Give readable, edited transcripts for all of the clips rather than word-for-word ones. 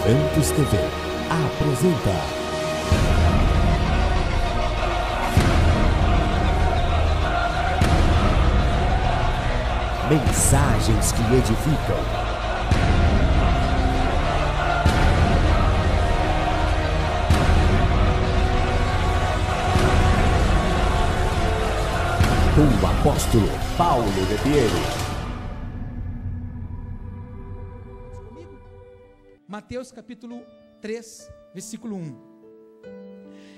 Talentos TV apresenta mensagens que edificam, com o apóstolo Paulo Ribeiro. Mateus capítulo 3, versículo 1.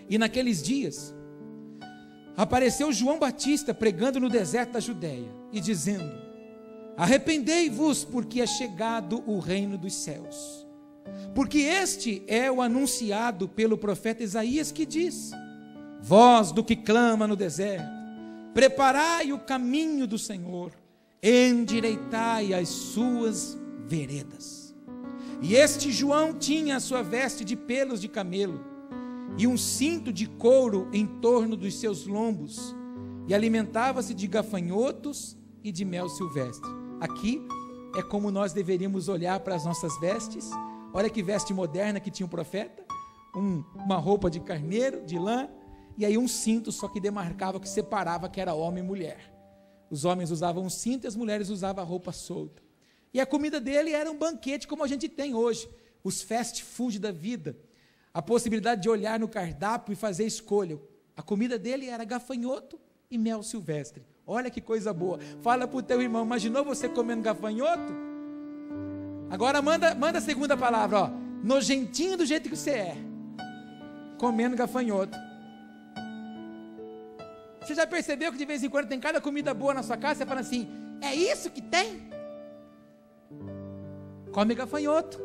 E naqueles dias, apareceu João Batista pregando no deserto da Judéia e dizendo: arrependei-vos, porque é chegado o reino dos céus. Porque este é o anunciado pelo profeta Isaías, que diz: voz do que clama no deserto, preparai o caminho do Senhor, endireitai as suas veredas. E este João tinha a sua veste de pelos de camelo e um cinto de couro em torno dos seus lombos, e alimentava-se de gafanhotos e de mel silvestre. Aqui é como nós deveríamos olhar para as nossas vestes. Olha que veste moderna que tinha o profeta, uma roupa de carneiro, de lã, e aí um cinto só que demarcava, que separava que era homem e mulher. Os homens usavam um cinto e as mulheres usavam a roupa solta. E a comida dele era um banquete como a gente tem hoje, os fast food da vida, a possibilidade de olhar no cardápio e fazer escolha. A comida dele era gafanhoto e mel silvestre. Olha que coisa boa. Fala para o teu irmão: imaginou você comendo gafanhoto? Agora manda a segunda palavra, ó, nojentinho do jeito que você é, comendo gafanhoto. Você já percebeu que de vez em quando tem cada comida boa na sua casa, você fala assim: é isso que tem? Come gafanhoto.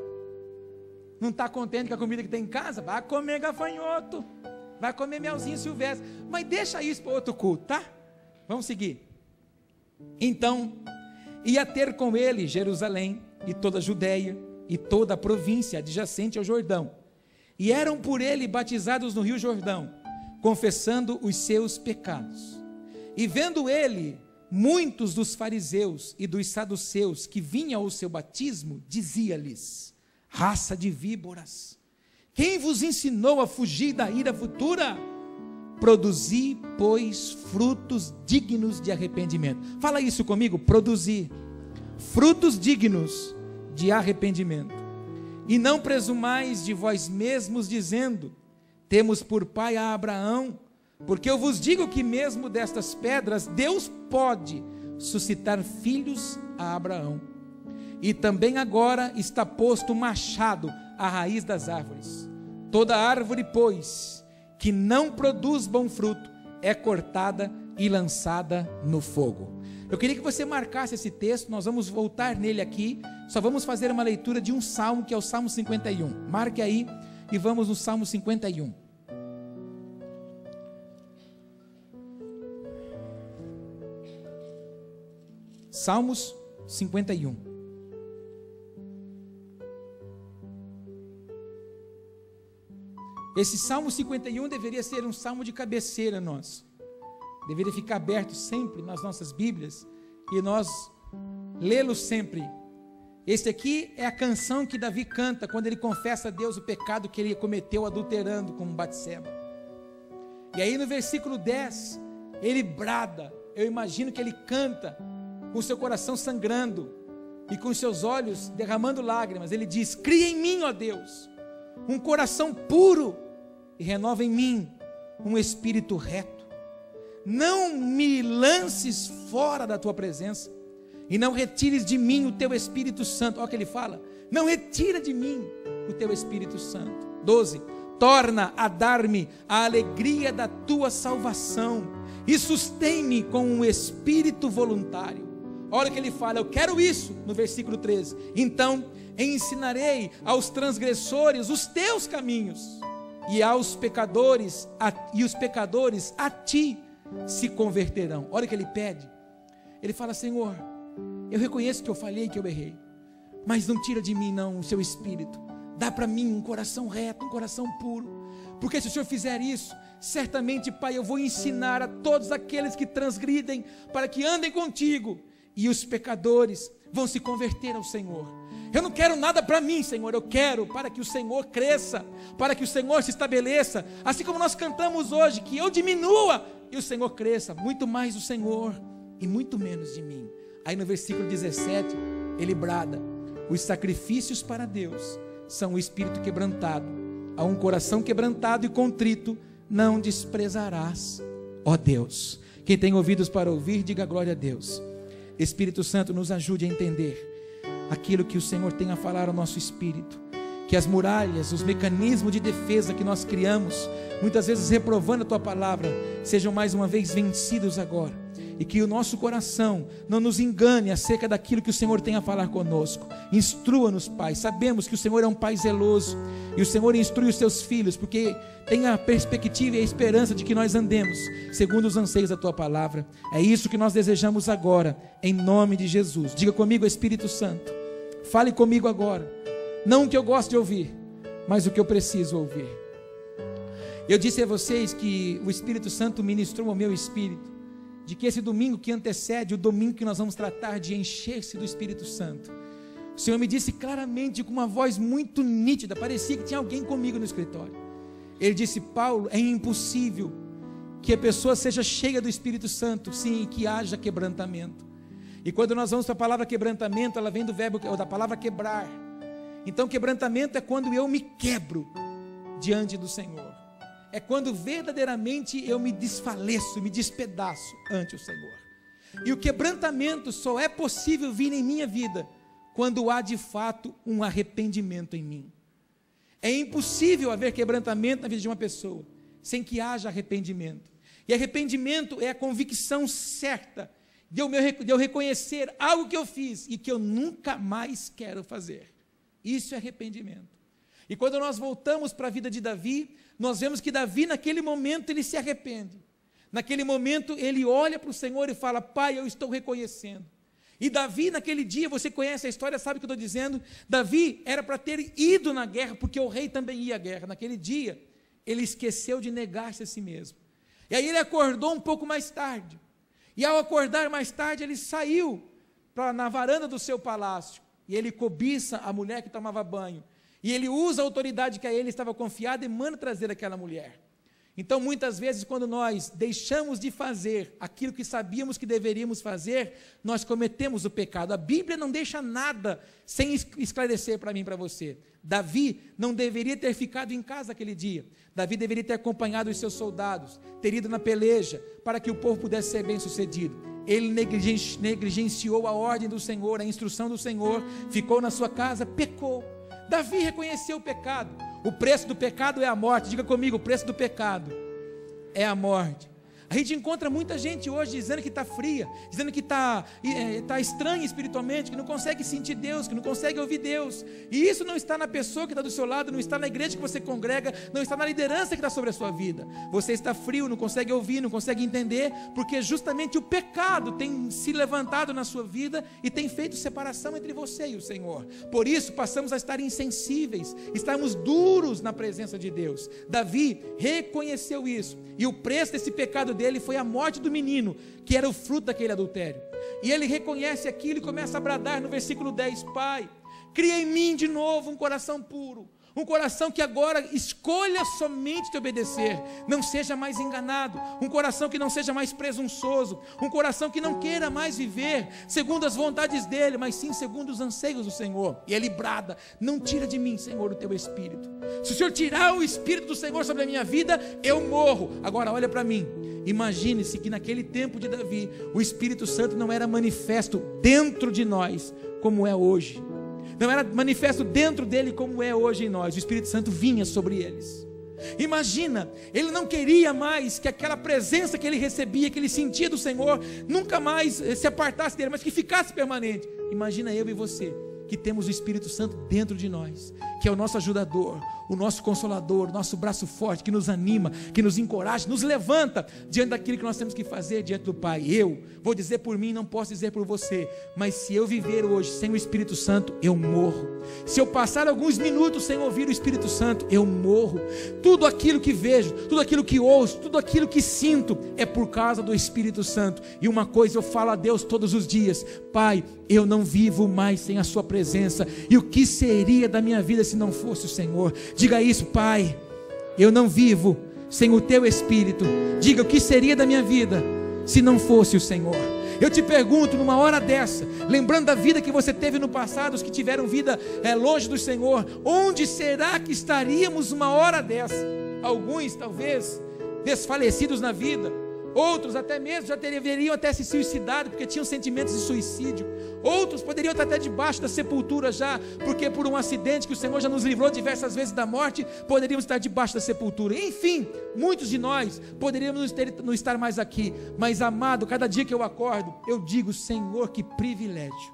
Não está contente com a comida que tem em casa? Vai comer gafanhoto, vai comer melzinho silvestre. Mas deixa isso para outro culto, tá? Vamos seguir. Então, ia ter com ele Jerusalém e toda a Judéia e toda a província adjacente ao Jordão, e eram por ele batizados no rio Jordão, confessando os seus pecados. E vendo ele muitos dos fariseus e dos saduceus que vinham ao seu batismo, dizia-lhes: raça de víboras, quem vos ensinou a fugir da ira futura? Produzi, pois, frutos dignos de arrependimento. Fala isso comigo: produzir frutos dignos de arrependimento. E não presumais de vós mesmos, dizendo: temos por pai a Abraão. Porque eu vos digo que mesmo destas pedras Deus pode suscitar filhos a Abraão. E também agora está posto o machado à raiz das árvores. Toda árvore, pois, que não produz bom fruto, é cortada e lançada no fogo. Eu queria que você marcasse esse texto. Nós vamos voltar nele aqui. Só vamos fazer uma leitura de um salmo, que é o Salmo 51. Marque aí e vamos no Salmo 51. Salmos 51. Esse Salmo 51 deveria ser um salmo de cabeceira nosso. Deveria ficar aberto sempre nas nossas Bíblias e nós lê-lo sempre. Esse aqui é a canção que Davi canta quando ele confessa a Deus o pecado que ele cometeu adulterando com Batseba. E aí no versículo 10, ele brada. Eu imagino que ele canta com seu coração sangrando e com seus olhos derramando lágrimas. Ele diz: cria em mim, ó Deus, um coração puro, e renova em mim um espírito reto. Não me lances fora da tua presença, e não retires de mim o teu Espírito Santo. Olha o que ele fala: não retira de mim o teu Espírito Santo. 12. Torna a dar-me a alegria da tua salvação, e sustém-me com um espírito voluntário. Olha o que ele fala: eu quero isso, no versículo 13. Então ensinarei aos transgressores os teus caminhos, e os pecadores a ti se converterão. Olha o que ele pede. Ele fala: Senhor, eu reconheço que eu falhei, que eu errei, mas não tira de mim não o seu espírito. Dá para mim um coração reto, um coração puro, porque se o Senhor fizer isso, certamente, Pai, eu vou ensinar a todos aqueles que transgridem para que andem contigo, e os pecadores vão se converter ao Senhor. Eu não quero nada para mim, Senhor, eu quero para que o Senhor cresça, para que o Senhor se estabeleça, assim como nós cantamos hoje, que eu diminua e o Senhor cresça, muito mais do Senhor e muito menos de mim. Aí no versículo 17, ele brada: os sacrifícios para Deus são o espírito quebrantado, a um coração quebrantado e contrito não desprezarás, ó Deus. Quem tem ouvidos para ouvir, diga glória a Deus. Espírito Santo, nos ajude a entender aquilo que o Senhor tem a falar ao nosso espírito, que as muralhas, os mecanismos de defesa que nós criamos, muitas vezes reprovando a Tua palavra, sejam mais uma vez vencidos agora, e que o nosso coração não nos engane acerca daquilo que o Senhor tem a falar conosco. Instrua-nos, Pai. Sabemos que o Senhor é um Pai zeloso, e o Senhor instrui os Teus filhos, porque tem a perspectiva e a esperança de que nós andemos segundo os anseios da Tua palavra. É isso que nós desejamos agora, em nome de Jesus. Diga comigo, Espírito Santo, fale comigo agora, não o que eu gosto de ouvir, mas o que eu preciso ouvir. Eu disse a vocês que o Espírito Santo ministrou ao meu espírito, de que esse domingo que antecede o domingo que nós vamos tratar de encher-se do Espírito Santo, o Senhor me disse claramente, com uma voz muito nítida, parecia que tinha alguém comigo no escritório. Ele disse: Paulo, é impossível que a pessoa seja cheia do Espírito Santo, sim, que haja quebrantamento. E quando nós vamos para a palavra quebrantamento, ela vem do verbo, ou da palavra quebrar. Então quebrantamento é quando eu me quebro diante do Senhor, é quando verdadeiramente eu me desfaleço, me despedaço ante o Senhor. E o quebrantamento só é possível vir em minha vida quando há de fato um arrependimento em mim. É impossível haver quebrantamento na vida de uma pessoa sem que haja arrependimento. E arrependimento é a convicção certa de eu reconhecer algo que eu fiz e que eu nunca mais quero fazer. Isso é arrependimento. E quando nós voltamos para a vida de Davi, nós vemos que Davi naquele momento ele se arrepende. Naquele momento ele olha para o Senhor e fala: Pai, eu estou reconhecendo. E Davi naquele dia, você conhece a história, sabe o que eu estou dizendo? Davi era para ter ido na guerra, porque o rei também ia à guerra. Naquele dia, ele esqueceu de negar-se a si mesmo. E aí ele acordou um pouco mais tarde. E ao acordar mais tarde, ele saiu na varanda do seu palácio. E ele cobiça a mulher que tomava banho. E ele usa a autoridade que a ele estava confiada e manda trazer aquela mulher. Então, muitas vezes, quando nós deixamos de fazer aquilo que sabíamos que deveríamos fazer, nós cometemos o pecado. A Bíblia não deixa nada sem esclarecer para mim e para você. Davi não deveria ter ficado em casa aquele dia. Davi deveria ter acompanhado os seus soldados, ter ido na peleja, para que o povo pudesse ser bem sucedido. Ele negligenciou a ordem do Senhor, a instrução do Senhor, ficou na sua casa, pecou. Davi reconheceu o pecado. O preço do pecado é a morte. Diga comigo, o preço do pecado é a morte. A gente encontra muita gente hoje dizendo que está fria, dizendo que está estranha espiritualmente, que não consegue sentir Deus, que não consegue ouvir Deus. E isso não está na pessoa que está do seu lado, não está na igreja que você congrega, não está na liderança que está sobre a sua vida. Você está frio, não consegue ouvir, não consegue entender, porque justamente o pecado tem se levantado na sua vida e tem feito separação entre você e o Senhor. Por isso passamos a estar insensíveis, estarmos duros na presença de Deus. Davi reconheceu isso, e o preço desse pecado dele foi a morte do menino, que era o fruto daquele adultério. E ele reconhece aquilo e começa a bradar no versículo 10: Pai, cria em mim de novo um coração puro, um coração que agora escolha somente te obedecer, não seja mais enganado, um coração que não seja mais presunçoso, um coração que não queira mais viver segundo as vontades dele, mas sim segundo os anseios do Senhor. E ele brada: não tira de mim, Senhor, o teu Espírito. Se o Senhor tirar o Espírito do Senhor sobre a minha vida, eu morro. Agora olha para mim, imagine-se que naquele tempo de Davi, o Espírito Santo não era manifesto dentro de nós como é hoje. Não era manifesto dentro dele como é hoje em nós. O Espírito Santo vinha sobre eles. Imagina, ele não queria mais que aquela presença que ele recebia, que ele sentia do Senhor, nunca mais se apartasse dele, mas que ficasse permanente. Imagina eu e você, que temos o Espírito Santo dentro de nós, que é o nosso ajudador, o nosso consolador, o nosso braço forte, que nos anima, que nos encoraja, nos levanta diante daquilo que nós temos que fazer diante do Pai. Eu vou dizer por mim, não posso dizer por você, mas se eu viver hoje sem o Espírito Santo, eu morro. Se eu passar alguns minutos sem ouvir o Espírito Santo, eu morro. Tudo aquilo que vejo, tudo aquilo que ouço, tudo aquilo que sinto, é por causa do Espírito Santo. E uma coisa eu falo a Deus todos os dias: Pai, eu não vivo mais sem a sua presença. presença. E o que seria da minha vida se não fosse o Senhor? Diga isso: Pai, eu não vivo sem o teu Espírito. Diga: o que seria da minha vida se não fosse o Senhor? Eu te pergunto, numa hora dessa, lembrando da vida que você teve no passado, os que tiveram vida longe do Senhor, onde será que estaríamos uma hora dessa? Alguns talvez desfalecidos na vida, outros até mesmo já deveriam até se suicidado, porque tinham sentimentos de suicídio. Outros poderiam estar até debaixo da sepultura já, porque por um acidente que o Senhor já nos livrou diversas vezes da morte, poderíamos estar debaixo da sepultura. Enfim, muitos de nós poderíamos não estar mais aqui. Mas amado, cada dia que eu acordo, eu digo: Senhor, que privilégio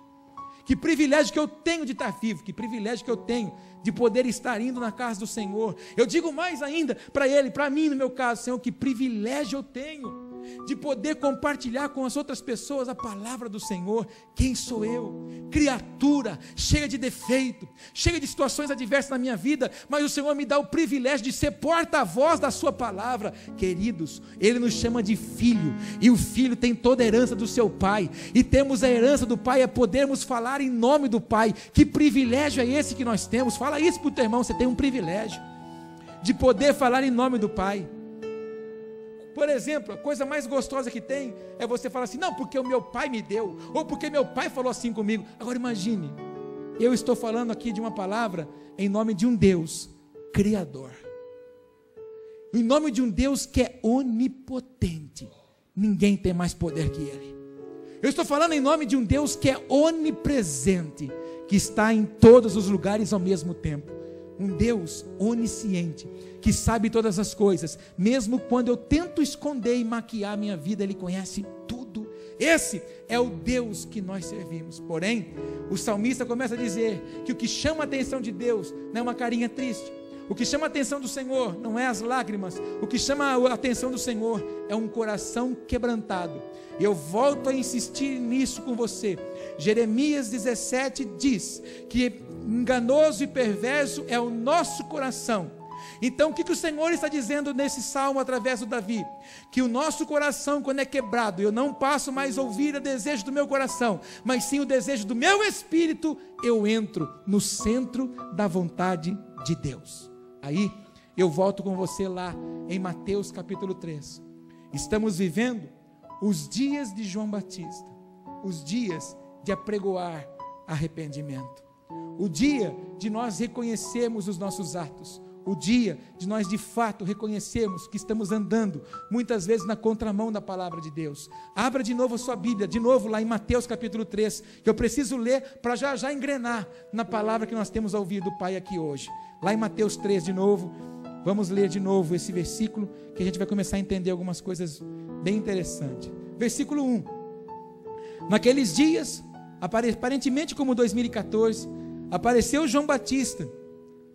que eu tenho de estar vivo, que privilégio que eu tenho de poder estar indo na casa do Senhor. Eu digo mais ainda para ele, para mim no meu caso: Senhor, que privilégio eu tenho de poder compartilhar com as outras pessoas a palavra do Senhor. Quem sou eu? Criatura, cheia de defeito, cheia de situações adversas na minha vida, mas o Senhor me dá o privilégio de ser porta-voz da sua palavra. Queridos, Ele nos chama de filho, e o filho tem toda a herança do seu pai, e temos a herança do pai, é podermos falar em nome do pai. Que privilégio é esse que nós temos? Fala isso para o teu irmão: você tem um privilégio de poder falar em nome do pai. Por exemplo, a coisa mais gostosa que tem é você falar assim: não, porque o meu pai me deu, ou porque meu pai falou assim comigo. Agora imagine, eu estou falando aqui de uma palavra em nome de um Deus Criador, em nome de um Deus que é onipotente. Ninguém tem mais poder que Ele. Eu estou falando em nome de um Deus que é onipresente, que está em todos os lugares ao mesmo tempo. Um Deus onisciente, que sabe todas as coisas, mesmo quando eu tento esconder e maquiar a minha vida, Ele conhece tudo. Esse é o Deus que nós servimos. Porém, o salmista começa a dizer que o que chama a atenção de Deus não é uma carinha triste. O que chama a atenção do Senhor não é as lágrimas. O que chama a atenção do Senhor é um coração quebrantado. E eu volto a insistir nisso com você. Jeremias 17 diz que enganoso e perverso é o nosso coração. Então o que o Senhor está dizendo nesse salmo através do Davi? Que o nosso coração, quando é quebrado, eu não passo mais a ouvir o desejo do meu coração, mas sim o desejo do meu espírito, eu entro no centro da vontade de Deus. Aí eu volto com você lá em Mateus capítulo 3. Estamos vivendo os dias de João Batista, os dias de apregoar arrependimento, o dia de nós reconhecermos os nossos atos, o dia de nós de fato reconhecermos que estamos andando muitas vezes na contramão da palavra de Deus. Abra de novo a sua Bíblia, de novo lá em Mateus capítulo 3, que eu preciso ler para já engrenar na palavra que nós temos a ouvir do Pai aqui hoje. Lá em Mateus 3 de novo, vamos ler de novo esse versículo, que a gente vai começar a entender algumas coisas bem interessantes. Versículo 1: naqueles dias, aparentemente como 2014, apareceu João Batista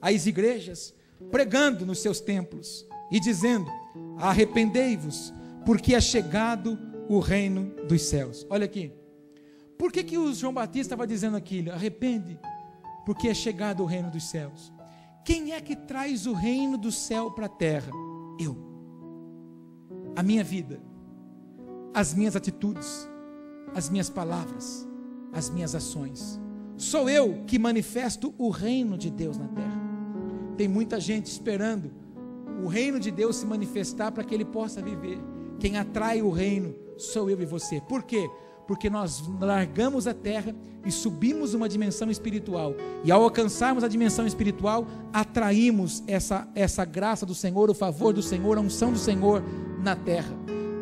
às igrejas, pregando nos seus templos e dizendo: arrependei-vos, porque é chegado o reino dos céus. Olha aqui, por que o João Batista estava dizendo aquilo? Arrepende, porque é chegado o reino dos céus. Quem é que traz o reino do céu para a terra? Eu. A minha vida, as minhas atitudes, as minhas palavras, as minhas ações. Sou eu que manifesto o reino de Deus na terra. Tem muita gente esperando o reino de Deus se manifestar para que ele possa viver. Quem atrai o reino sou eu e você. Por quê? Porque nós largamos a terra e subimos uma dimensão espiritual, e ao alcançarmos a dimensão espiritual, atraímos essa graça do Senhor, o favor do Senhor, a unção do Senhor na terra.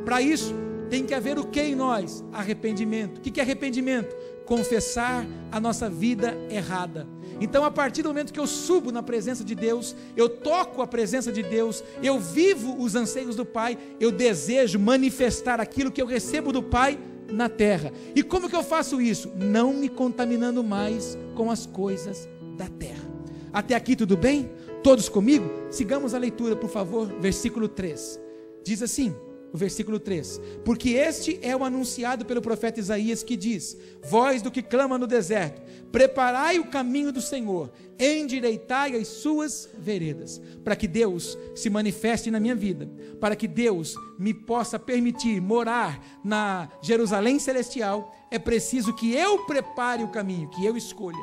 Para isso tem que haver o que em nós? Arrependimento. O que é arrependimento? Confessar a nossa vida errada. Então, a partir do momento que eu subo na presença de Deus, eu toco a presença de Deus, eu vivo os anseios do Pai, eu desejo manifestar aquilo que eu recebo do Pai na terra. E como que eu faço isso? Não me contaminando mais com as coisas da terra. Até aqui tudo bem? Todos comigo? Sigamos a leitura, por favor. Versículo 3 diz assim, o versículo 3: porque este é o anunciado pelo profeta Isaías, que diz: voz do que clama no deserto, preparai o caminho do Senhor, endireitai as suas veredas. Para que Deus se manifeste na minha vida, para que Deus me possa permitir morar na Jerusalém celestial, é preciso que eu prepare o caminho, que eu escolha.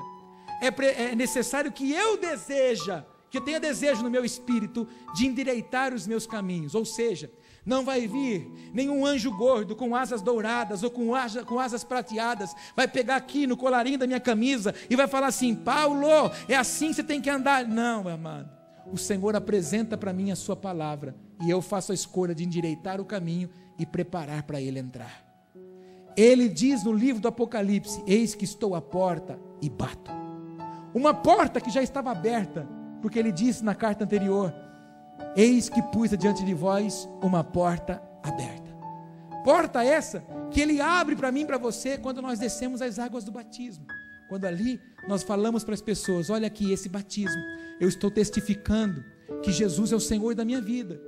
é necessário que eu tenha desejo no meu espírito de endireitar os meus caminhos. Ou seja, não vai vir nenhum anjo gordo com asas douradas ou com asas prateadas, vai pegar aqui no colarinho da minha camisa e vai falar assim: Paulo, é assim que você tem que andar. Não, meu amado, o Senhor apresenta para mim a sua palavra, e eu faço a escolha de endireitar o caminho e preparar para ele entrar. Ele diz no livro do Apocalipse: eis que estou à porta e bato. Uma porta que já estava aberta, porque ele disse na carta anterior: eis que pus diante de vós uma porta aberta. Porta essa que ele abre para mim e para você quando nós descemos as águas do batismo. Quando ali nós falamos para as pessoas: olha aqui, esse batismo, eu estou testificando que Jesus é o Senhor da minha vida.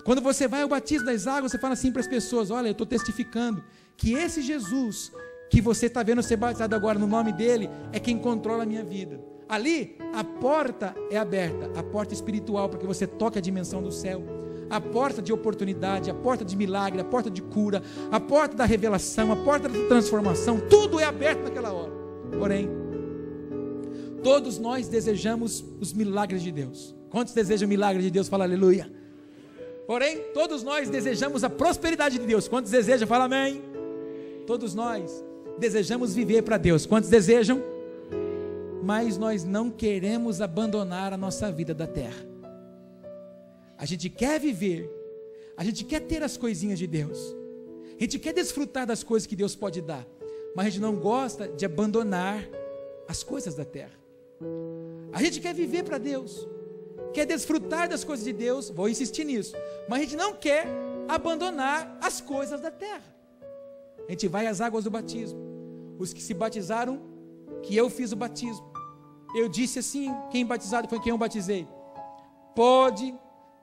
Quando você vai ao batismo das águas, você fala assim para as pessoas: olha, eu estou testificando que esse Jesus que você está vendo ser batizado agora no nome dele é quem controla a minha vida. Ali a porta é aberta, a porta espiritual, para que você toque a dimensão do céu, a porta de oportunidade, a porta de milagre, a porta de cura, a porta da revelação, a porta da transformação. Tudo é aberto naquela hora. Porém, todos nós desejamos os milagres de Deus. Quantos desejam o milagre de Deus? Fala aleluia. Porém, todos nós desejamos a prosperidade de Deus. Quantos desejam? Fala amém. Todos nós desejamos viver para Deus. Quantos desejam? Mas nós não queremos abandonar a nossa vida da terra. A gente quer viver, a gente quer ter as coisinhas de Deus, a gente quer desfrutar das coisas que Deus pode dar, mas a gente não gosta de abandonar as coisas da terra. A gente quer viver para Deus, quer desfrutar das coisas de Deus, vou insistir nisso, mas a gente não quer abandonar as coisas da terra. A gente vai às águas do batismo. Os que se batizaram, que eu fiz o batismo, eu disse assim: quem batizado foi quem eu batizei. Pode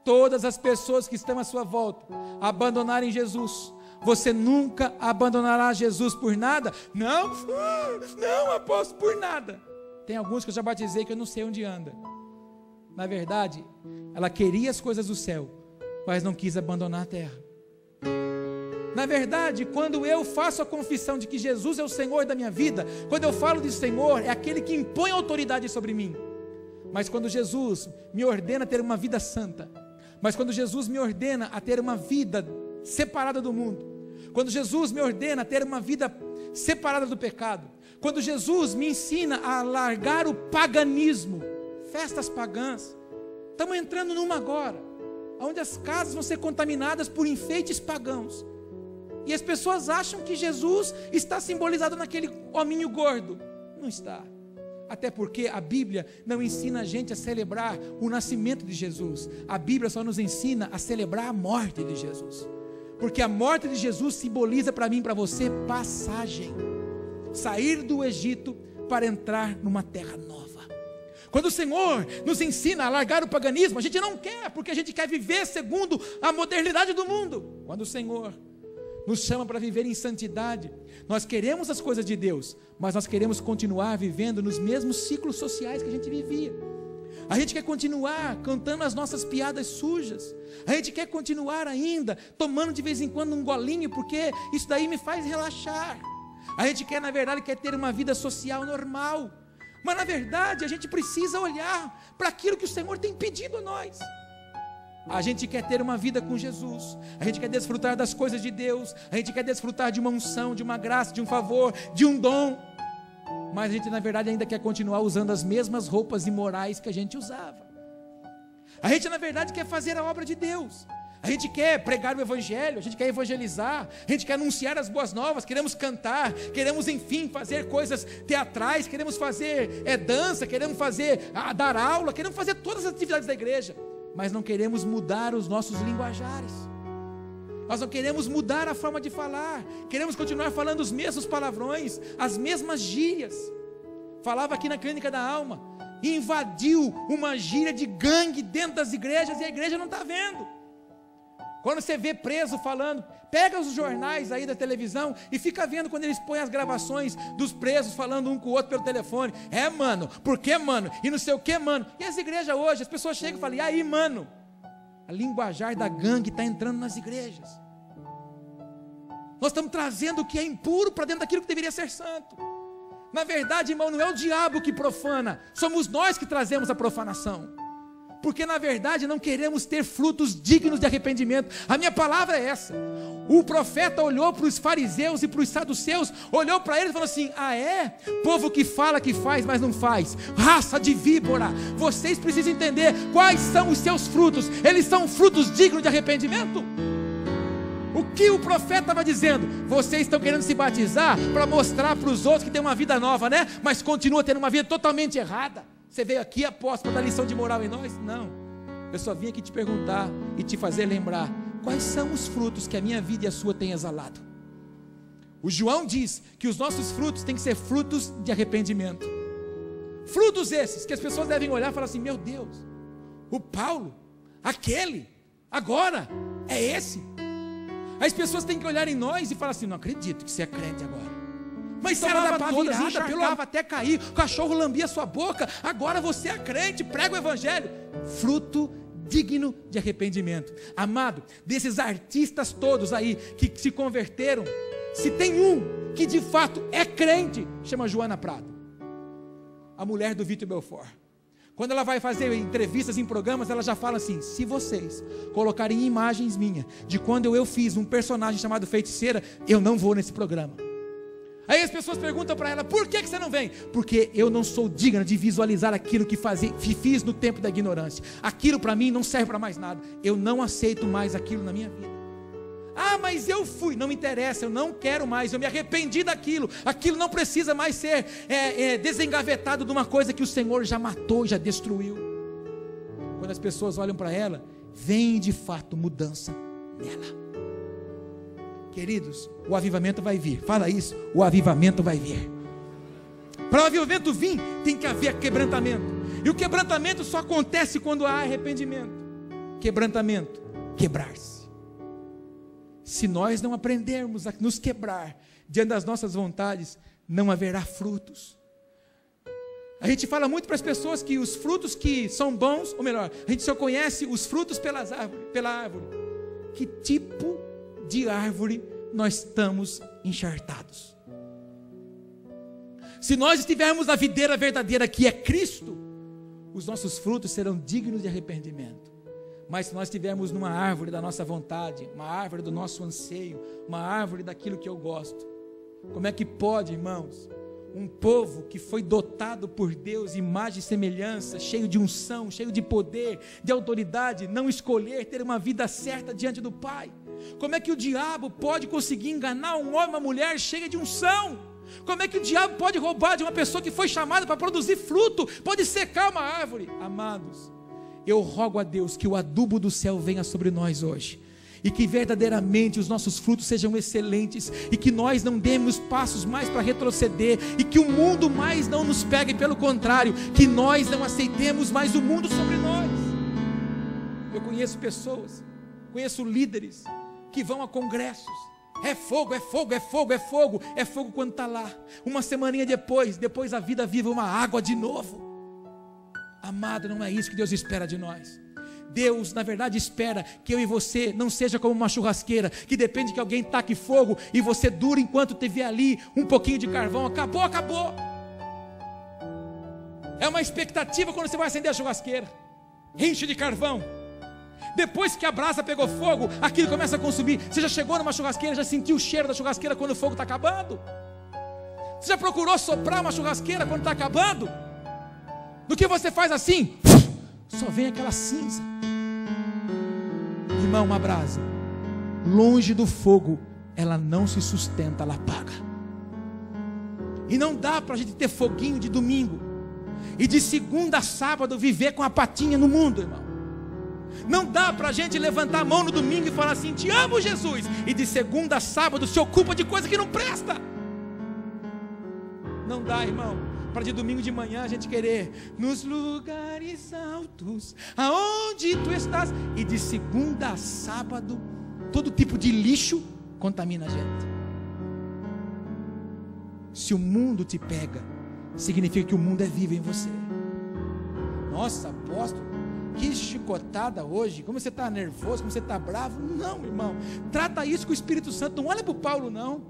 todas as pessoas que estão à sua volta abandonarem Jesus. Você nunca abandonará Jesus por nada? Não, não, apóstolo, por nada. Tem alguns que eu já batizei que eu não sei onde anda. Na verdade, ela queria as coisas do céu, mas não quis abandonar a terra. Na verdade, quando eu faço a confissão de que Jesus é o Senhor da minha vida, quando eu falo de Senhor, é aquele que impõe autoridade sobre mim. Mas quando Jesus me ordena a ter uma vida santa, mas quando Jesus me ordena a ter uma vida separada do mundo, quando Jesus me ordena a ter uma vida separada do pecado, quando Jesus me ensina a largar o paganismo, festas pagãs, estamos entrando numa agora, onde as casas vão ser contaminadas por enfeites pagãos, e as pessoas acham que Jesus está simbolizado naquele hominho gordo. Não está. Até porque a Bíblia não ensina a gente a celebrar o nascimento de Jesus. A Bíblia só nos ensina a celebrar a morte de Jesus. Porque a morte de Jesus simboliza para mim e para você passagem. Sair do Egito para entrar numa terra nova. Quando o Senhor nos ensina a largar o paganismo, a gente não quer, porque a gente quer viver segundo a modernidade do mundo. Quando o Senhor nos chama para viver em santidade, nós queremos as coisas de Deus, mas nós queremos continuar vivendo nos mesmos ciclos sociais que a gente vivia. A gente quer continuar cantando as nossas piadas sujas, a gente quer continuar ainda tomando de vez em quando um golinho, porque isso daí me faz relaxar. A gente quer, na verdade, quer ter uma vida social normal, mas na verdade a gente precisa olhar para aquilo que o Senhor tem pedido a nós. A gente quer ter uma vida com Jesus, a gente quer desfrutar das coisas de Deus, a gente quer desfrutar de uma unção, de uma graça, de um favor, de um dom, mas a gente na verdade ainda quer continuar usando as mesmas roupas imorais que a gente usava. A gente na verdade quer fazer a obra de Deus, a gente quer pregar o Evangelho, a gente quer evangelizar, a gente quer anunciar as boas novas, queremos cantar, queremos enfim fazer coisas teatrais, queremos fazer dança, queremos fazer, dar aula, queremos fazer todas as atividades da igreja, mas não queremos mudar os nossos linguajares, nós não queremos mudar a forma de falar, queremos continuar falando os mesmos palavrões, as mesmas gírias. Falava aqui na Clínica da Alma, invadiu uma gíria de gangue dentro das igrejas e a igreja não está vendo. Quando você vê preso falando, pega os jornais aí da televisão e fica vendo quando eles põem as gravações dos presos falando um com o outro pelo telefone. Mano, por que, mano? E não sei o que, mano. E as igrejas hoje, as pessoas chegam e falam: e aí, mano? A linguajar da gangue está entrando nas igrejas. Nós estamos trazendo o que é impuro para dentro daquilo que deveria ser santo. Na verdade, irmão, não é o diabo que profana, somos nós que trazemos a profanação. Porque na verdade não queremos ter frutos dignos de arrependimento. A minha palavra é essa. O profeta olhou para os fariseus e para os saduceus, olhou para eles e falou assim: ah é? Povo que fala que faz, mas não faz, raça de víbora, vocês precisam entender quais são os seus frutos. Eles são frutos dignos de arrependimento? O que o profeta estava dizendo? Vocês estão querendo se batizar para mostrar para os outros que tem uma vida nova, né? Mas continua tendo uma vida totalmente errada. Você veio aqui, apóstolo, para dar lição de moral em nós? Não, eu só vim aqui te perguntar e te fazer lembrar quais são os frutos que a minha vida e a sua têm exalado. O João diz que os nossos frutos têm que ser frutos de arrependimento. Frutos esses que as pessoas devem olhar e falar assim: meu Deus, o Paulo, aquele, agora, é esse. As pessoas têm que olhar em nós e falar assim: não acredito que você é crente agora. Mas você era da todas, encharcava até cair, o cachorro lambia a sua boca, agora você é crente, prega o evangelho. Fruto digno de arrependimento. Amado, desses artistas todos aí que se converteram, se tem um que de fato é crente, chama Joana Prado, a mulher do Vitor Belfort. Quando ela vai fazer entrevistas em programas, ela já fala assim: se vocês colocarem imagens minhas de quando eu fiz um personagem chamado Feiticeira, eu não vou nesse programa. Aí as pessoas perguntam para ela: por que você não vem? Porque eu não sou digna de visualizar aquilo que fiz no tempo da ignorância. Aquilo para mim não serve para mais nada. Eu não aceito mais aquilo na minha vida. Ah, mas eu fui. Não me interessa, eu não quero mais. Eu me arrependi daquilo. Aquilo não precisa mais ser desengavetado de uma coisa que o Senhor já matou, já destruiu. Quando as pessoas olham para ela, vem de fato mudança nela. Queridos, o avivamento vai vir. Fala isso, o avivamento vai vir. Para o avivamento vir, tem que haver quebrantamento. E o quebrantamento só acontece quando há arrependimento. Quebrantamento, quebrar-se. Se nós não aprendermos a nos quebrar diante das nossas vontades, não haverá frutos. A gente fala muito para as pessoas que os frutos que são bons, ou melhor, a gente só conhece os frutos pela árvore. Que tipo de árvore nós estamos enchartados? Se nós estivermos na videira verdadeira que é Cristo, os nossos frutos serão dignos de arrependimento. Mas se nós estivermos numa árvore da nossa vontade, uma árvore do nosso anseio, uma árvore daquilo que eu gosto, como é que pode, irmãos, um povo que foi dotado por Deus, imagem e semelhança, cheio de unção, cheio de poder, de autoridade, não escolher ter uma vida certa diante do Pai? Como é que o diabo pode conseguir enganar um homem, uma mulher cheia de unção? Como é que o diabo pode roubar de uma pessoa que foi chamada para produzir fruto, pode secar uma árvore? Amados, eu rogo a Deus que o adubo do céu venha sobre nós hoje, e que verdadeiramente os nossos frutos sejam excelentes, e que nós não demos passos mais para retroceder, e que o mundo mais não nos pegue, pelo contrário, que nós não aceitemos mais o mundo sobre nós. Eu conheço pessoas, conheço líderes que vão a congressos, é fogo, é fogo, é fogo, é fogo, é fogo quando está lá, uma semaninha depois a vida viva uma água de novo. Amado, não é isso que Deus espera de nós. Deus, na verdade, espera que eu e você não seja como uma churrasqueira, que depende que alguém taque fogo e você dura enquanto tiver ali um pouquinho de carvão. Acabou, acabou. É uma expectativa quando você vai acender a churrasqueira, enche de carvão. Depois que a brasa pegou fogo, aquilo começa a consumir. Você já chegou numa churrasqueira, já sentiu o cheiro da churrasqueira quando o fogo está acabando? Você já procurou soprar uma churrasqueira quando está acabando? Do que você faz assim, só vem aquela cinza. Irmão, uma brasa longe do fogo, ela não se sustenta, ela apaga. E não dá para a gente ter foguinho de domingo e de segunda a sábado viver com a patinha no mundo, irmão. Não dá para a gente levantar a mão no domingo e falar assim: te amo, Jesus, e de segunda a sábado se ocupa de coisa que não presta. Não dá, irmão, para de domingo de manhã a gente querer nos lugares altos, aonde tu estás, e de segunda a sábado todo tipo de lixo contamina a gente. Se o mundo te pega, significa que o mundo é vivo em você. Nossa, apóstolo, que chicotada hoje, como você está nervoso, como você está bravo. Não, irmão, trata isso com o Espírito Santo. Não olha para o Paulo, não.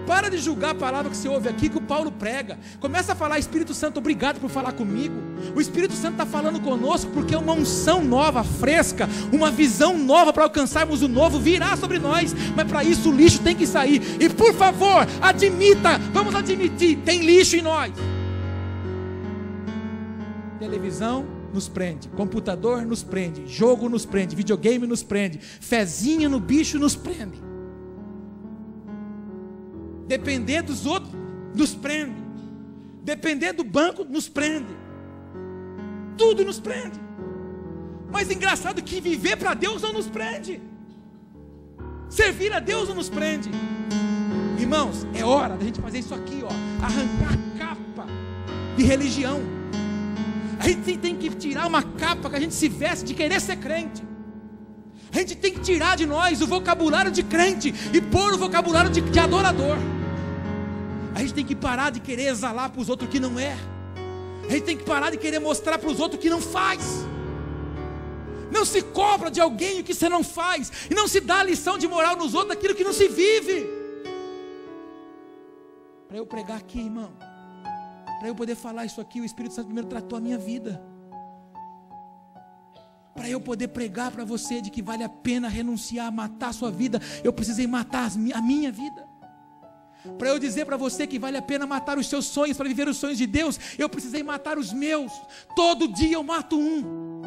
Para de julgar a palavra que você ouve aqui, que o Paulo prega. Começa a falar: Espírito Santo, obrigado por falar comigo. O Espírito Santo está falando conosco porque uma unção nova, fresca, uma visão nova para alcançarmos o novo virá sobre nós. Mas para isso o lixo tem que sair. E por favor, admita, vamos admitir, tem lixo em nós. Televisão nos prende, computador nos prende, jogo nos prende, videogame nos prende, fezinha no bicho nos prende. Depender dos outros nos prende. Depender do banco nos prende. Tudo nos prende. Mas engraçado que viver para Deus não nos prende. Servir a Deus não nos prende. Irmãos, é hora da gente fazer isso aqui, ó, arrancar a capa de religião. A gente tem que tirar uma capa que a gente se veste de querer ser crente. A gente tem que tirar de nós o vocabulário de crente e pôr o vocabulário de adorador. A gente tem que parar de querer exalar para os outros que não é. A gente tem que parar de querer mostrar para os outros que não faz. Não se cobra de alguém o que você não faz, e não se dá a lição de moral nos outros daquilo que não se vive. Para eu pregar aqui, irmão, para eu poder falar isso aqui, o Espírito Santo primeiro tratou a minha vida. Para eu poder pregar para você de que vale a pena renunciar, matar a sua vida, eu precisei matar a minha vida. Para eu dizer para você que vale a pena matar os seus sonhos para viver os sonhos de Deus, eu precisei matar os meus. Todo dia eu mato um.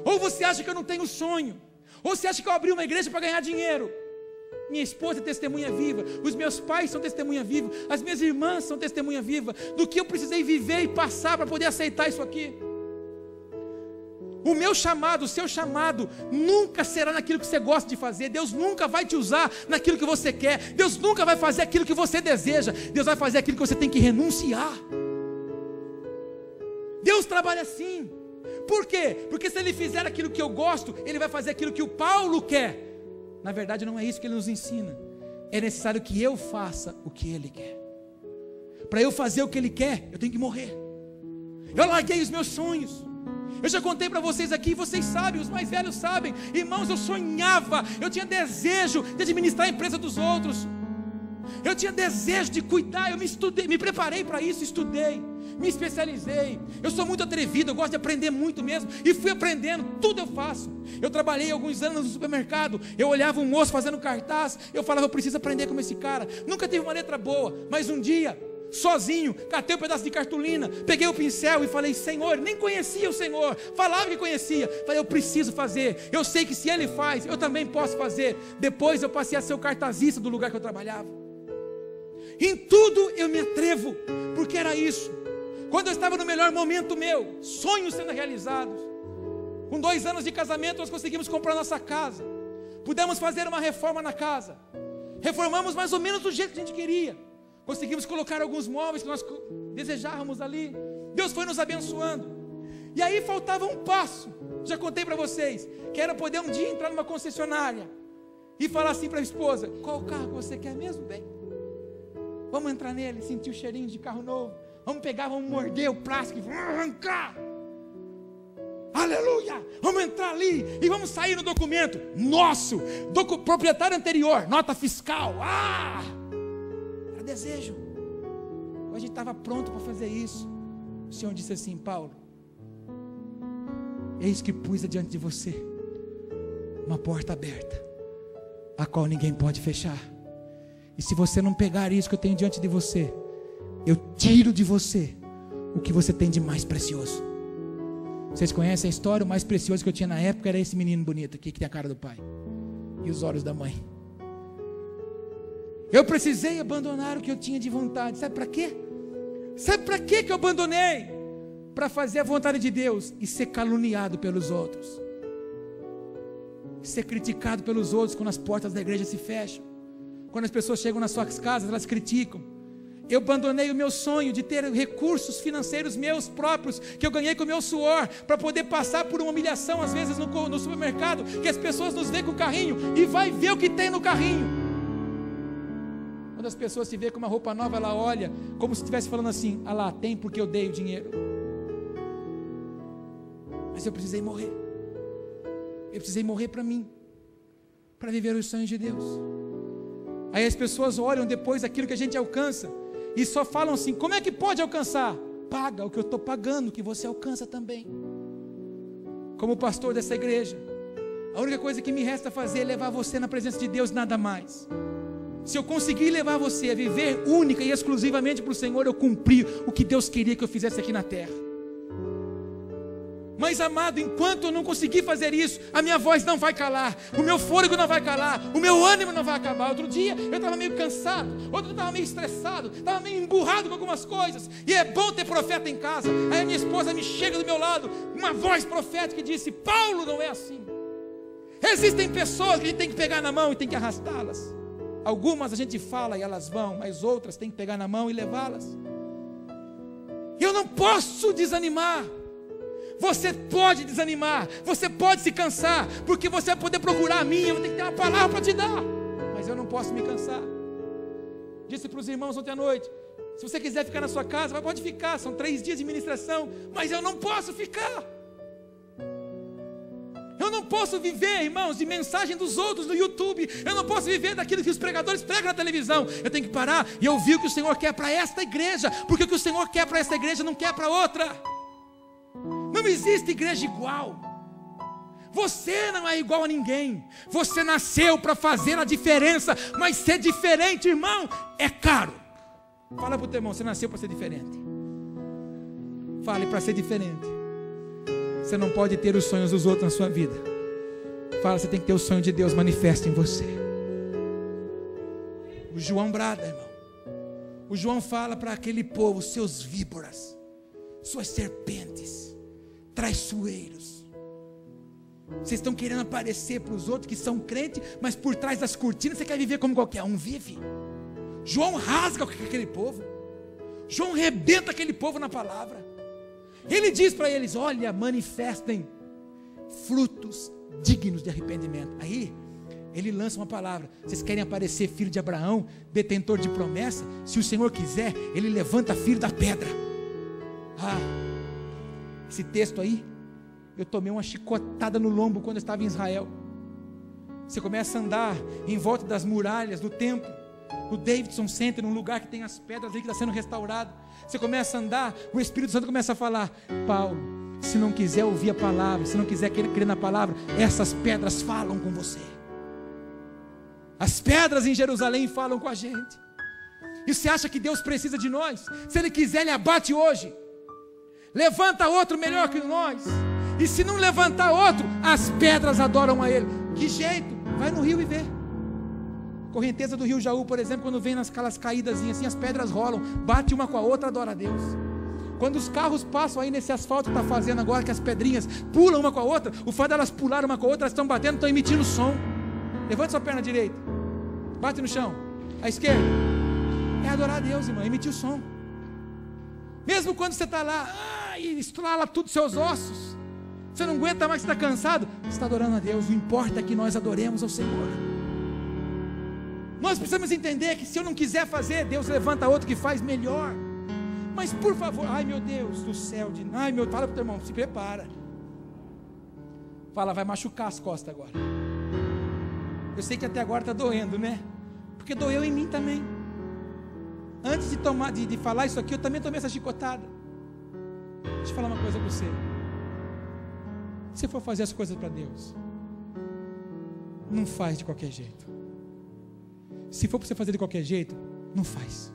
Ou você acha que eu não tenho sonho, ou você acha que eu abri uma igreja para ganhar dinheiro. Minha esposa é testemunha viva, os meus pais são testemunha viva, as minhas irmãs são testemunha viva do que eu precisei viver e passar para poder aceitar isso aqui. O meu chamado, o seu chamado nunca será naquilo que você gosta de fazer. Deus nunca vai te usar naquilo que você quer. Deus nunca vai fazer aquilo que você deseja. Deus vai fazer aquilo que você tem que renunciar. Deus trabalha assim. Por quê? Porque se Ele fizer aquilo que eu gosto, Ele vai fazer aquilo que o Paulo quer. Na verdade não é isso que Ele nos ensina. É necessário que eu faça o que Ele quer. Para eu fazer o que Ele quer, eu tenho que morrer. Eu larguei os meus sonhos. Eu já contei para vocês aqui, vocês sabem, os mais velhos sabem. Irmãos, eu sonhava, eu tinha desejo de administrar a empresa dos outros. Eu tinha desejo de cuidar, eu me preparei para isso, estudei, me especializei. Eu sou muito atrevido, eu gosto de aprender muito mesmo. E fui aprendendo, tudo eu faço. Eu trabalhei alguns anos no supermercado. Eu olhava um moço fazendo cartaz, eu falava: eu preciso aprender como esse cara. Nunca teve uma letra boa, mas um dia, sozinho, catei um pedaço de cartolina, peguei o pincel e falei: Senhor, nem conhecia o Senhor, falava que conhecia, falei: eu preciso fazer, eu sei que se Ele faz, eu também posso fazer. Depois eu passei a ser o cartazista do lugar que eu trabalhava. Em tudo eu me atrevo, porque era isso. Quando eu estava no melhor momento meu, sonhos sendo realizados, com 2 anos de casamento nós conseguimos comprar nossa casa, pudemos fazer uma reforma na casa, reformamos mais ou menos do jeito que a gente queria. Conseguimos colocar alguns móveis que nós desejávamos ali. Deus foi nos abençoando. E aí faltava um passo. Já contei para vocês que era poder um dia entrar numa concessionária e falar assim para a esposa: qual carro que você quer mesmo, bem? Vamos entrar nele, sentir o cheirinho de carro novo. Vamos pegar, vamos morder o plástico e vamos arrancar. Aleluia! Vamos entrar ali e vamos sair no documento nosso, proprietário anterior, nota fiscal. Desejo. A gente estava pronto para fazer isso. O Senhor disse assim: Paulo, eis que pus adiante de você uma porta aberta, a qual ninguém pode fechar. E se você não pegar isso que eu tenho diante de você, eu tiro de você o que você tem de mais precioso. Vocês conhecem a história? O mais precioso que eu tinha na época era esse menino bonito aqui, que tem a cara do pai e os olhos da mãe. Eu precisei abandonar o que eu tinha de vontade. Sabe para quê? Sabe para quê que eu abandonei? Para fazer a vontade de Deus e ser caluniado pelos outros, ser criticado pelos outros quando as portas da igreja se fecham, quando as pessoas chegam nas suas casas, elas criticam. Eu abandonei o meu sonho de ter recursos financeiros meus próprios, que eu ganhei com o meu suor, para poder passar por uma humilhação às vezes no supermercado, que as pessoas nos veem com o carrinho e vai ver o que tem no carrinho. Quando as pessoas se veem com uma roupa nova, ela olha como se estivesse falando assim: ah lá, tem porque eu dei o dinheiro. Mas eu precisei morrer. Eu precisei morrer para mim, para viver os sonhos de Deus. Aí as pessoas olham depois daquilo que a gente alcança e só falam assim: como é que pode alcançar? Paga o que eu estou pagando, que você alcança também. Como pastor dessa igreja, a única coisa que me resta fazer é levar você na presença de Deus, nada mais. Se eu conseguir levar você a viver única e exclusivamente para o Senhor, eu cumpri o que Deus queria que eu fizesse aqui na terra. Mas amado, enquanto eu não conseguir fazer isso, a minha voz não vai calar, o meu fôlego não vai calar, o meu ânimo não vai acabar. Outro dia eu estava meio cansado, outro dia eu estava meio estressado, estava meio emburrado com algumas coisas, e é bom ter profeta em casa. Aí a minha esposa me chega do meu lado, uma voz profética e disse: Paulo, não é assim. Existem pessoas que a gente tem que pegar na mão e tem que arrastá-las. Algumas a gente fala e elas vão, mas outras tem que pegar na mão e levá-las. Eu não posso desanimar. Você pode desanimar, você pode se cansar, porque você vai poder procurar a mim, eu vou ter que ter uma palavra para te dar, mas eu não posso me cansar. Disse para os irmãos ontem à noite: se você quiser ficar na sua casa, pode ficar, são 3 dias de ministração, mas eu não posso ficar. Eu não posso viver, irmãos, de mensagem dos outros no YouTube. Eu não posso viver daquilo que os pregadores pregam na televisão. Eu tenho que parar e ouvir o que o Senhor quer para esta igreja, porque o que o Senhor quer para esta igreja não quer para outra. Não existe igreja igual. Você não é igual a ninguém. Você nasceu para fazer a diferença, mas ser diferente, irmão, é caro. Fala para o teu irmão: você nasceu para ser diferente. Fale: para ser diferente, você não pode ter os sonhos dos outros na sua vida. Fala: você tem que ter o sonho de Deus manifesto em você. O João brada, irmão. O João fala para aquele povo: seus víboras, suas serpentes, traiçoeiros. Vocês estão querendo aparecer para os outros que são crentes, mas por trás das cortinas você quer viver como qualquer um vive. João rasga aquele povo. João rebenta aquele povo na palavra. Ele diz para eles: olha, manifestem frutos dignos de arrependimento. Aí ele lança uma palavra: vocês querem aparecer filho de Abraão, detentor de promessa? Se o Senhor quiser, ele levanta filho da pedra. Esse texto aí, eu tomei uma chicotada no lombo quando eu estava em Israel. Você começa a andar em volta das muralhas do templo, no Davidson Center, num lugar que tem as pedras ali que está sendo restaurado. Você começa a andar, o Espírito Santo começa a falar: Paulo, se não quiser ouvir a palavra, se não quiser crer na palavra, essas pedras falam com você. As pedras em Jerusalém falam com a gente. E você acha que Deus precisa de nós? Se Ele quiser, Ele abate hoje, levanta outro melhor que nós. E se não levantar outro, as pedras adoram a Ele. Que jeito? Vai no rio e vê. Correnteza do rio Jaú, por exemplo, quando vem naquelas caídas assim, as pedras rolam, bate uma com a outra, adora a Deus. Quando os carros passam aí nesse asfalto que está fazendo agora, que as pedrinhas pulam uma com a outra, o fato delas pularem uma com a outra, elas estão batendo, estão emitindo som. Levante sua perna direita, bate no chão, a esquerda. É adorar a Deus, irmão, emitir o som. Mesmo quando você está lá, e estrala tudo seus ossos, você não aguenta mais, você está cansado, você está adorando a Deus. O importa é que nós adoremos ao Senhor. Nós precisamos entender que se eu não quiser fazer, Deus levanta outro que faz melhor. Mas por favor, ai meu Deus do céu, fala para o teu irmão, se prepara. Fala: vai machucar as costas agora. Eu sei que até agora está doendo, né? Porque doeu em mim também. Antes de falar isso aqui, eu também tomei essa chicotada. Deixa eu falar uma coisa para você. Se você for fazer as coisas para Deus, não faz de qualquer jeito. Se for para você fazer de qualquer jeito, não faz.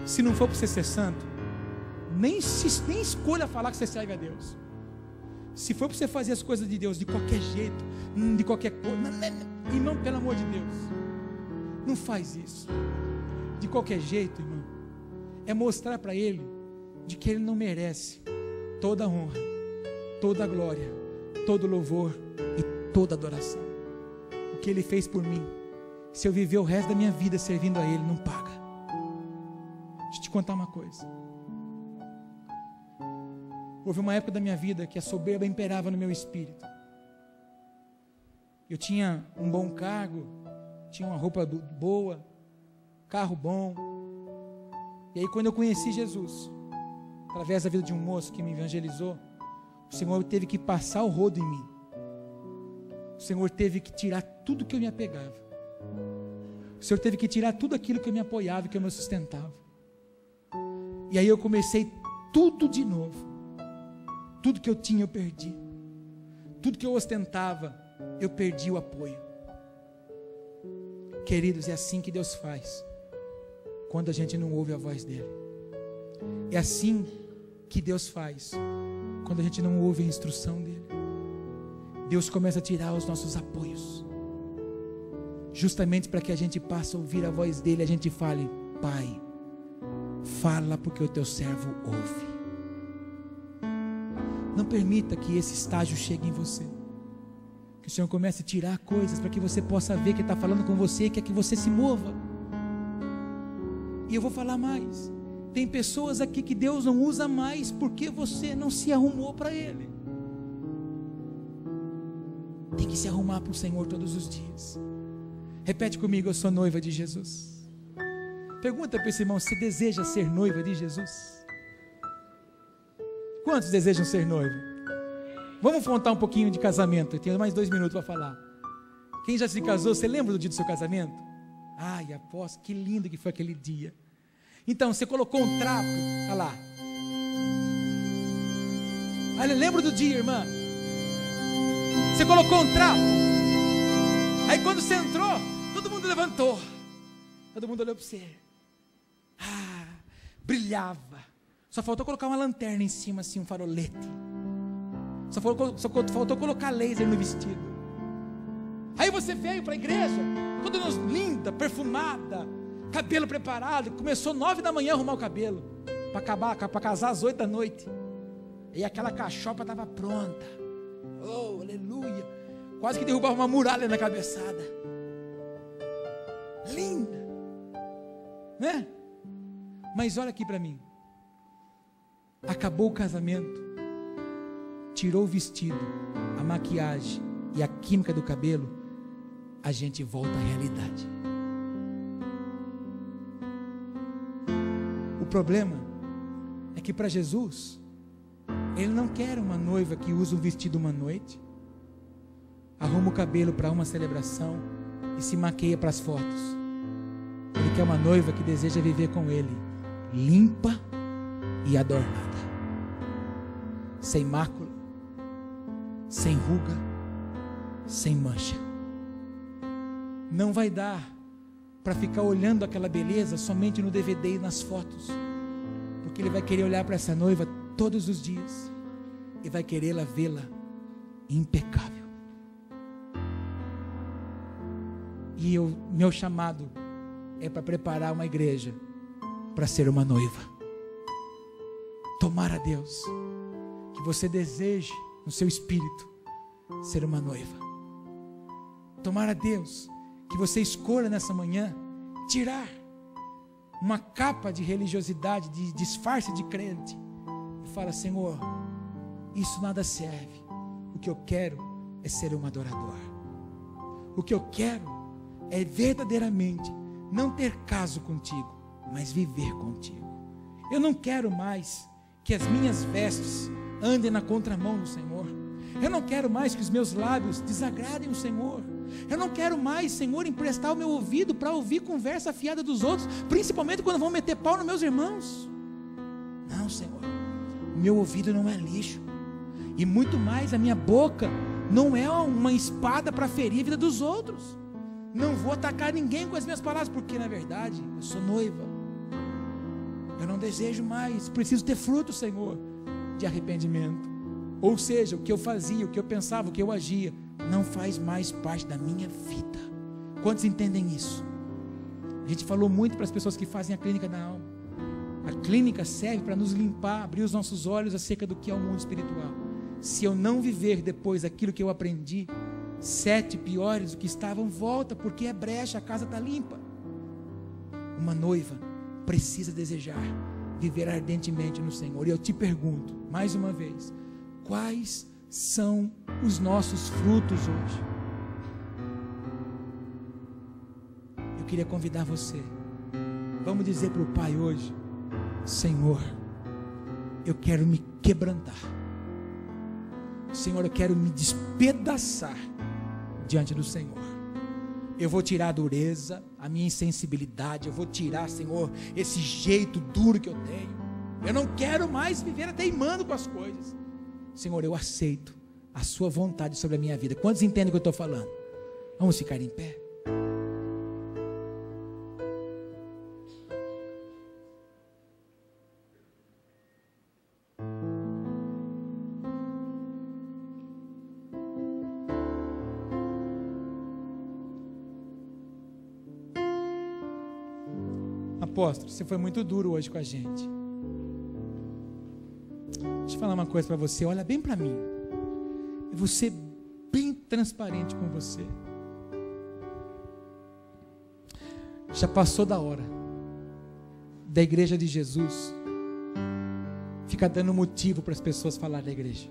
Se não for para você ser santo, nem escolha falar que você serve a Deus. Se for para você fazer as coisas de Deus de qualquer jeito, de qualquer coisa, irmão, pelo amor de Deus, não faz isso. De qualquer jeito, irmão, é mostrar para Ele de que Ele não merece toda a honra, toda a glória, todo o louvor e toda a adoração. O que Ele fez por mim, se eu viver o resto da minha vida servindo a Ele, não paga. Deixa eu te contar uma coisa. Houve uma época da minha vida que a soberba imperava no meu espírito. Eu tinha um bom cargo, tinha uma roupa boa, carro bom. E aí quando eu conheci Jesus, através da vida de um moço que me evangelizou, o Senhor teve que passar o rodo em mim. O Senhor teve que tirar tudo que eu me apegava. O Senhor teve que tirar tudo aquilo que me apoiava, que eu me sustentava. E aí eu comecei tudo de novo. Tudo que eu tinha eu perdi. Tudo que eu ostentava, eu perdi o apoio. Queridos, é assim que Deus faz quando a gente não ouve a voz dele. É assim que Deus faz quando a gente não ouve a instrução dele. Deus começa a tirar os nossos apoios, justamente para que a gente passe a ouvir a voz dele. A gente fale: Pai, fala porque o teu servo ouve. Não permita que esse estágio chegue em você, que o Senhor comece a tirar coisas para que você possa ver que Ele está falando com você e quer que você se mova. E eu vou falar mais: tem pessoas aqui que Deus não usa mais porque você não se arrumou para Ele. Tem que se arrumar para o Senhor todos os dias. Repete comigo: eu sou noiva de Jesus. Pergunta para esse irmão: você deseja ser noiva de Jesus? Quantos desejam ser noivo? Vamos contar um pouquinho de casamento. Eu tenho mais 2 minutos para falar. Quem já se casou, você lembra do dia do seu casamento? Ai, apóstolo, que lindo que foi aquele dia. Então, você colocou um trapo, olha lá. Olha, lembra do dia, irmã? Você colocou um trapo. Aí quando você entrou, todo mundo levantou. Todo mundo olhou para você. Ah, brilhava. Só faltou colocar uma lanterna em cima, assim, um farolete. Só faltou colocar laser no vestido. Aí você veio para a igreja, toda linda, perfumada, cabelo preparado. Começou 9 da manhã a arrumar o cabelo, para casar às 8 da noite. E aquela cachopa estava pronta. Oh, aleluia. Quase que derrubava uma muralha na cabeçada. Linda, né? Mas olha aqui para mim. Acabou o casamento, tirou o vestido, a maquiagem e a química do cabelo, a gente volta à realidade. O problema é que para Jesus, Ele não quer uma noiva que usa um vestido uma noite, arruma o cabelo para uma celebração e se maqueia para as fotos. Ele quer uma noiva que deseja viver com Ele, limpa e adornada, sem mácula, sem ruga, sem mancha. Não vai dar para ficar olhando aquela beleza somente no DVD e nas fotos, porque Ele vai querer olhar para essa noiva todos os dias e vai querê-la vê-la impecável. E meu chamado é para preparar uma igreja para ser uma noiva. Tomara, Deus, que você deseje no seu espírito ser uma noiva. Tomara, Deus, que você escolha nessa manhã tirar uma capa de religiosidade, de disfarce de crente, e fala: Senhor, isso nada serve. O que eu quero é ser um adorador. O que eu quero é verdadeiramente não ter caso contigo, mas viver contigo. Eu não quero mais que as minhas vestes andem na contramão do Senhor. Eu não quero mais que os meus lábios desagradem o Senhor. Eu não quero mais, Senhor, emprestar o meu ouvido para ouvir conversa fiada dos outros, principalmente quando vão meter pau nos meus irmãos. Não, Senhor, o meu ouvido não é lixo, e muito mais a minha boca não é uma espada para ferir a vida dos outros. Não vou atacar ninguém com as minhas palavras, porque na verdade eu sou noiva. Eu não desejo mais, preciso ter fruto, Senhor, de arrependimento. Ou seja, o que eu fazia, o que eu pensava, o que eu agia, não faz mais parte da minha vida. Quantos entendem isso? A gente falou muito para as pessoas que fazem a clínica da alma. A clínica serve para nos limpar, abrir os nossos olhos acerca do que é o mundo espiritual. Se eu não viver depois aquilo que eu aprendi, 7 piores do que estavam, volta, porque é brecha, a casa está limpa. Uma noiva precisa desejar viver ardentemente no Senhor. E eu te pergunto, mais uma vez, quais são os nossos frutos hoje? Eu queria convidar você, vamos dizer para o Pai hoje: Senhor, eu quero me quebrantar. Senhor, eu quero me despedaçar diante do Senhor. Eu vou tirar a dureza, a minha insensibilidade. Eu vou tirar, Senhor, esse jeito duro que eu tenho. Eu não quero mais viver teimando com as coisas. Senhor, eu aceito a sua vontade sobre a minha vida. Quantos entendem o que eu estou falando? Vamos ficar em pé. Apóstolo, você foi muito duro hoje com a gente. Deixa eu falar uma coisa para você, olha bem para mim. Eu vou ser bem transparente com você. Já passou da hora da igreja de Jesus ficar dando motivo para as pessoas falarem da igreja.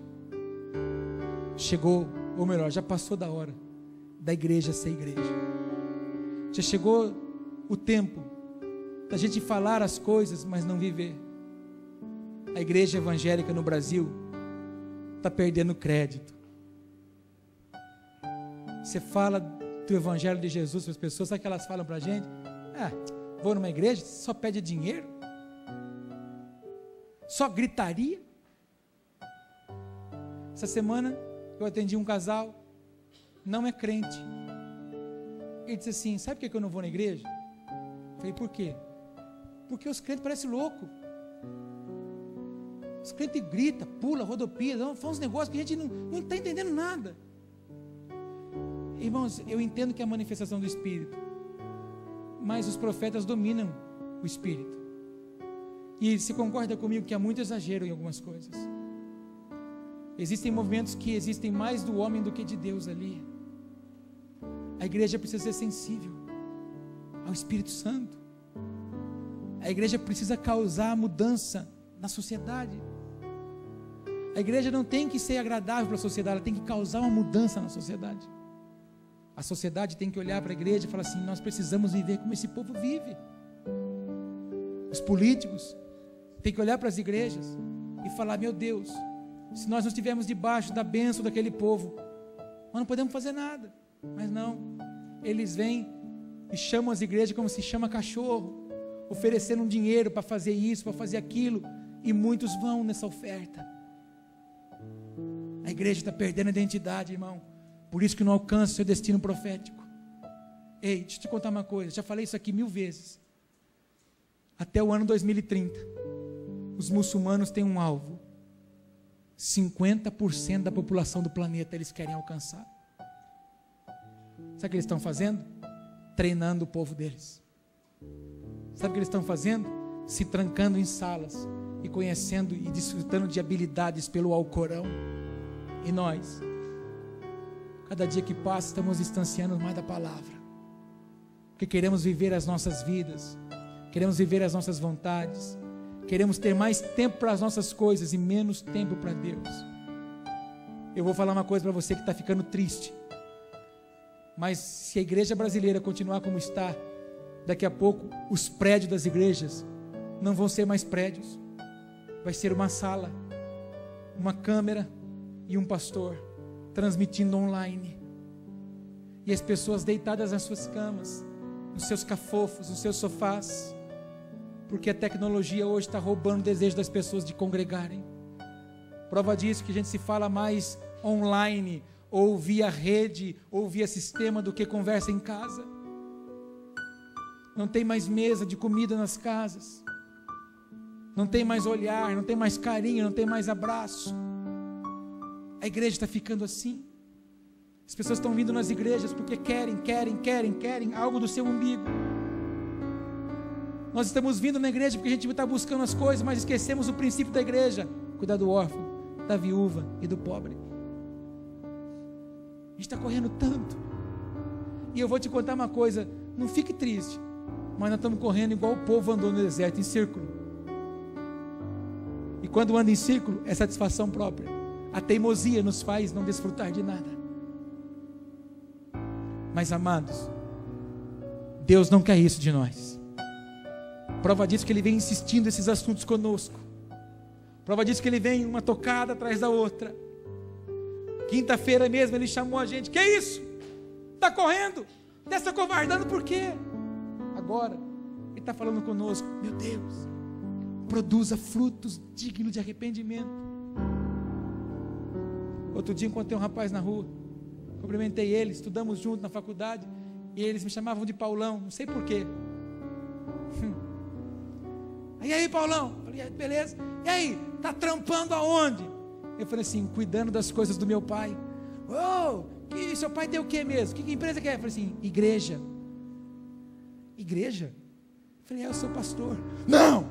Chegou, ou melhor, já passou da hora da igreja ser igreja. Já chegou o tempo da gente falar as coisas, mas não viver. A igreja evangélica no Brasil está perdendo crédito. Você fala do evangelho de Jesus para as pessoas, sabe o que elas falam para a gente? Vou numa igreja, só pede dinheiro, só gritaria. Essa semana eu atendi um casal, não é crente. Ele disse assim: sabe por que eu não vou na igreja? Eu falei: por quê? Porque os crentes parecem loucos. Os crentes gritam, pulam, rodopiam, fazem uns negócios que a gente não está entendendo nada. Irmãos, eu entendo que é a manifestação do Espírito, mas os profetas dominam o Espírito. E se concorda comigo que há muito exagero em algumas coisas. Existem movimentos que existem mais do homem do que de Deus ali. A igreja precisa ser sensível ao Espírito Santo. A igreja precisa causar mudança na sociedade. A igreja não tem que ser agradável para a sociedade, ela tem que causar uma mudança na sociedade. A sociedade tem que olhar para a igreja e falar assim: nós precisamos viver como esse povo vive. Os políticos têm que olhar para as igrejas e falar: meu Deus, se nós não estivermos debaixo da bênção daquele povo, nós não podemos fazer nada. Mas não, eles vêm e chamam as igrejas como se chama cachorro, oferecendo um dinheiro para fazer isso, para fazer aquilo, e muitos vão nessa oferta. A igreja está perdendo a identidade, irmão. Por isso que não alcança o seu destino profético. Ei, deixa eu te contar uma coisa, já falei isso aqui 1000 vezes. Até o ano 2030, os muçulmanos têm um alvo: 50% da população do planeta eles querem alcançar. Sabe o que eles estão fazendo? Treinando o povo deles. Sabe o que eles estão fazendo? Se trancando em salas e conhecendo e desfrutando de habilidades pelo Alcorão. E nós, cada dia que passa, estamos distanciando mais da palavra, porque queremos viver as nossas vidas, queremos viver as nossas vontades, queremos ter mais tempo para as nossas coisas e menos tempo para Deus. Eu vou falar uma coisa para você que está ficando triste, mas se a igreja brasileira continuar como está, daqui a pouco os prédios das igrejas não vão ser mais prédios, vai ser uma sala, uma câmera e um pastor transmitindo online, e as pessoas deitadas nas suas camas, nos seus cafofos, nos seus sofás, porque a tecnologia hoje está roubando o desejo das pessoas de congregarem. Prova disso que a gente se fala mais online, ou via rede, ou via sistema, do que conversa em casa. Não tem mais mesa de comida nas casas, não tem mais olhar, não tem mais carinho, não tem mais abraço. A igreja está ficando assim. As pessoas estão vindo nas igrejas porque querem algo do seu umbigo. Nós estamos vindo na igreja porque a gente está buscando as coisas, mas esquecemos o princípio da igreja: cuidar do órfão, da viúva e do pobre. A gente está correndo tanto. E eu vou te contar uma coisa, não fique triste, mas nós estamos correndo igual o povo andou no deserto, em círculo. E quando anda em círculo, é satisfação própria. A teimosia nos faz não desfrutar de nada. Mas amados, Deus não quer isso de nós. Prova disso que Ele vem insistindo nesses assuntos conosco. Prova disso que Ele vem uma tocada atrás da outra. Quinta-feira mesmo Ele chamou a gente: que é isso? Está correndo? Está covardando por quê? Agora, Ele está falando conosco, meu Deus, produza frutos dignos de arrependimento. Outro dia encontrei um rapaz na rua, cumprimentei ele, estudamos juntos na faculdade, e eles me chamavam de Paulão, não sei porquê. E aí, Paulão? Falei, beleza. E aí, tá trampando aonde? Eu falei assim, cuidando das coisas do meu pai. Oh, que seu pai tem o que mesmo? Que empresa que é? Eu falei assim, igreja. Igreja? Eu falei, eu sou pastor. Não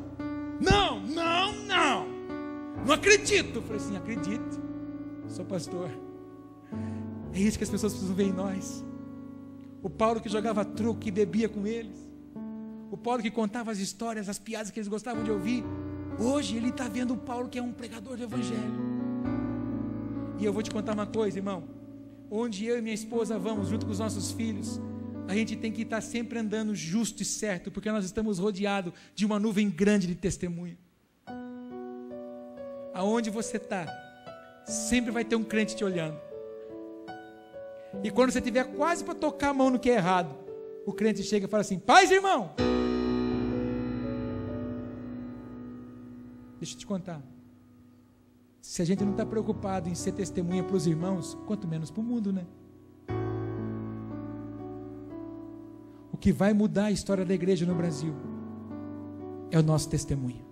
acredito. Eu falei assim, acredito, sou pastor. É isso que as pessoas precisam ver em nós. O Paulo que jogava truque e bebia com eles, o Paulo que contava as histórias, as piadas que eles gostavam de ouvir, hoje ele está vendo o Paulo que é um pregador do evangelho. E eu vou te contar uma coisa, irmão, onde eu e minha esposa vamos, junto com os nossos filhos, a gente tem que estar sempre andando justo e certo, porque nós estamos rodeados de uma nuvem grande de testemunho. Aonde você está, sempre vai ter um crente te olhando. E quando você estiver quase para tocar a mão no que é errado, o crente chega e fala assim, paz, irmão. Deixa eu te contar, se a gente não está preocupado em ser testemunha para os irmãos, quanto menos para o mundo, né? O que vai mudar a história da igreja no Brasil é o nosso testemunho.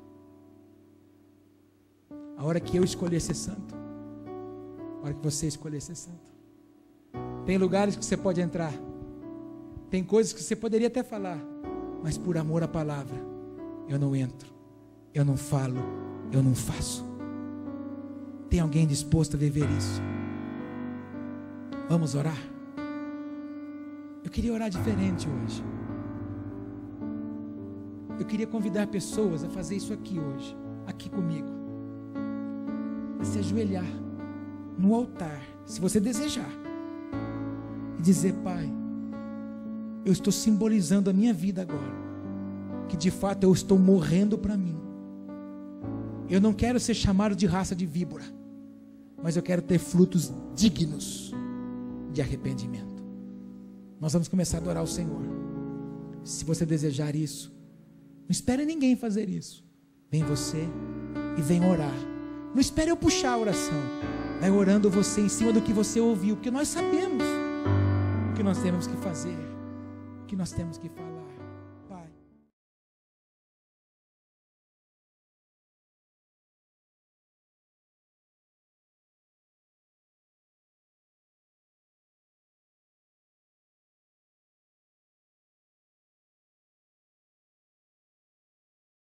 A hora que eu escolher ser santo, a hora que você escolher ser santo, tem lugares que você pode entrar, tem coisas que você poderia até falar, mas por amor à palavra, eu não entro, eu não falo, eu não faço. Tem alguém disposto a viver isso? Vamos orar? Eu queria orar diferente hoje. Eu queria convidar pessoas a fazer isso aqui hoje, aqui comigo, a se ajoelhar no altar, se você desejar, e dizer, Pai, eu estou simbolizando a minha vida agora, que de fato eu estou morrendo para mim. Eu não quero ser chamado de raça de víbora, mas eu quero ter frutos dignos de arrependimento. Nós vamos começar a adorar o Senhor. Se você desejar isso, não espere ninguém fazer isso. Vem você e vem orar. Não espere eu puxar a oração. Vai orando você em cima do que você ouviu, porque nós sabemos o que nós temos que fazer, o que nós temos que fazer.